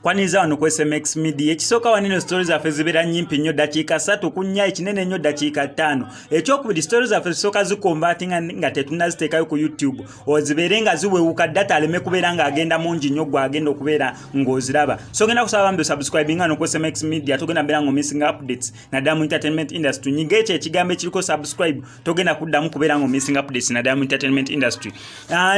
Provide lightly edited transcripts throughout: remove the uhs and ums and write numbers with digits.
kwaniza wano ku SMX Media. Ekisooka wanino stories zaffe zibeera nyimpi nnyo dakiika 3 kunnya ekinene nnyo dakiika 5. Ekyokubiri stories zaffe zisooka zikombatinga nga tetunnaziteekayo ku YouTube ozibeere nga ziwewuka data aleme kubeera nga agenda mungi nnyo gwe agenda okubeera ng'oziraba. So genda kusaba bambi subscribinga no ku SMX Media togenda beera ngo missing updates naddala mu entertainment industry. Nyiga ekyo ekigambo ekiriko subscribe togenda kuddamu kubeera ngo missing updates naddala mu entertainment industry.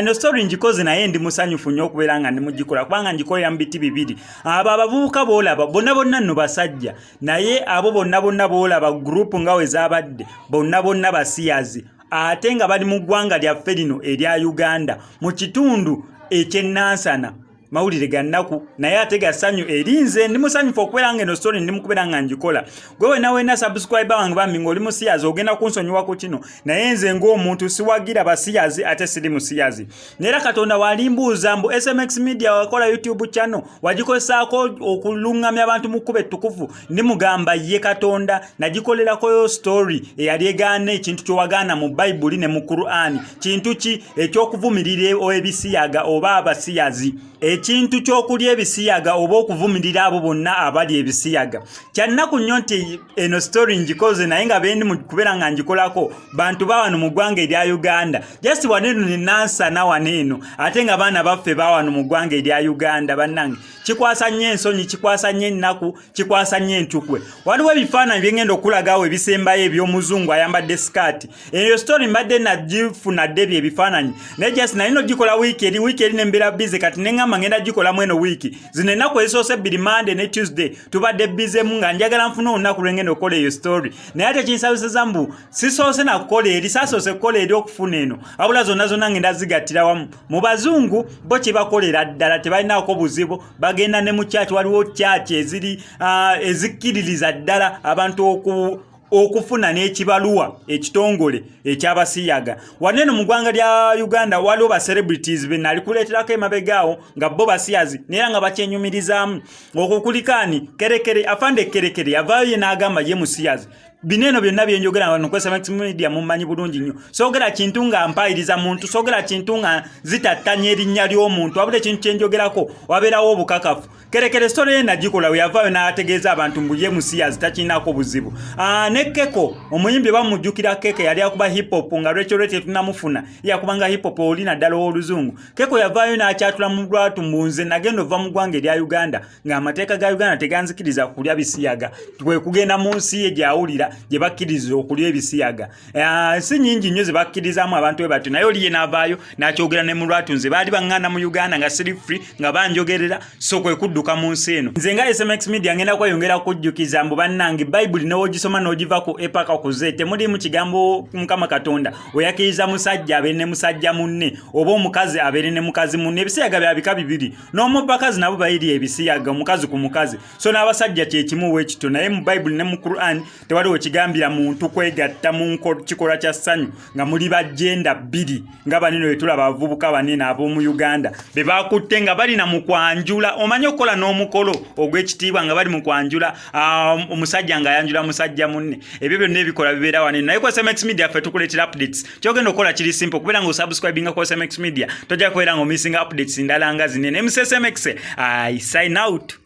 No story njikoze naye ndi musanyufu nnyo okubeera nga ndimugikola kubanga ngikolera mu biti bibiri. Abo abavubuka boolaba bonna nno basajja naye abo bonna boolaba group nga we zaabadde bonna basiyazi ate nga bali mu ggwanga lyaffe lino erya Uganda mu kitundu eky'ennansana mawulire gannaku naye ate gasanyu erinze ndi musanyufu okubeera nga eno story ndi mukubeera nga ngikola gwe weena subscriber wange bambi ng'oli musiyazi ogenda kunsonyiwa ku kino naye nze ng'omuntu siwagira basiyazi ate siri musiyazi neera Katonda walimbuuza mbu SMX Media wakola YouTube channel wagikozesaako okulungamya abantu mu kkubo ettukuvu ndi mugamba ye Katonda nagikolerako story eyali egaana ekintu kyowagaana mu Bayibuli ne mu Qur'ani kintu ki ekyokuvumirira ebisiyaga oba abasiyazi ekintu ky'okulya ebisiyaga oba okuvumirira abo bonna abali ebisiyaga kyannaku nnyo nti eno story ngikoze naye nga bendi mu kubeera nga ngikolako bantu bawano mu ggwanga erya Uganda just waneno ne nansana waneno ate nga baana baffe bawano mu ggwanga erya Uganda bannange kikwasa nnyo ensonyi kikwasa nnyo ennaku kikwasa nnyo entukwe waliwo ebifaananyi bye ngenda okulagawo ebisembayo eby'omuzungu ayambadde sikaati eyo story mbadde nagifunadde ebifaananyi naye just nalino gikola wiiki eri nembeera bize kati neŋŋamba ngenda gikolamu eno wiiki zino ennaku ezisoose bbiri Monday ne Tuesday tubadde bizemu nga njagala nfuna olunaku lwengenda okukola eyo story naye ate kinsabisiza mbu sisoose nakukola eri saasoose kukola eri okufuna eno wabula zonna ngenda zigattira wamu mu bazungu bo kye bakolera ddala tebalinaako buzibu bagenda ne mu kyaki waliwo kyaki ezikkiririza ddala abantu okufuna n'ekibaluwa ekitongole ekyabasiyaga waneno mu ggwanga lya Uganda waliwo ba celebrities be nali kuleeterako emabegaawo nga bo basiyazi neera nga bakyenyumirizaamu okukulikaani kerekere afande kerekere yavaayo ye n'agamba ye musiyazi bineno byonna byenjogera wano ku SMX Media mummanyi bulungi nnyo soogera kintu nga mpayiriza muntu soogera kintu nga zitattanya erinnya ly'omuntu wabula ekintu kyenjogerako wabeerawo obukakafu kerekere story ye nagikola we yavaayo n'ategeeza abantu mbu ye musiyazi takiinaako buzibu ne Keko omuyimbi bamujjukira Keke yali akuba hip hop nga Rachel tunamufuna yakubanga hip hop oli naddala w'oluzungu Keko yavaayo n'akyatula mu lwatu mbunze nagenda ova mu ggwanga erya Uganda ng'amateeka ga Uganda teganzikiriza kulya bisiyaga twe kugenda mu nsi ye gyawulira gye bakkiriza okulya ebisiyaga si nnyingi nnyo ze bakkirizaamu abantu we batyo naye oli ye n'avaayo n'akyogera ne mu lwatu nze baali baŋŋaana mu Uganda nga siri free nga banjogerera so kwe kudduka mu nsi eno nze nga SMX Media ngenda kweyongera kujjukiza mbu bannange Bayibuli n'ogisoma n'ogivako epaka ku ze temulimu kigambo Mukama Katonda oyakkiriza musajja abeere ne musajja munne oba omukazi abeere ne mukazi munne ebisiyaga bya bika bibiri n'omubakazi nabo bayiri ebisiyaga omukazi ku mukazi so n'abasajja kyekimu wekito naye mu Bayibuli ne mu Qur'an tewaliwo kigambira muntu kwegatta mu kikola kya ssanyu nga muli bajenda bbiri nga banino bwe tulaba abavubuka banene ab'omu Uganda be bakutte nga balina mu kwanjula omanye okukola n'omukolo ogw'ekitiibwa nga bali mu kwanjula omusajja nga ayanjula musajja munne ebyo byonna ebikola bibeera wanene naye ku SMX Media ffe tukuleetera updates kyogenda okukola kiri simple kubeera nga osubscribinga ku SMX Media tojja kubeera nga missing updates ndala nga zinene MSSMX I sign out.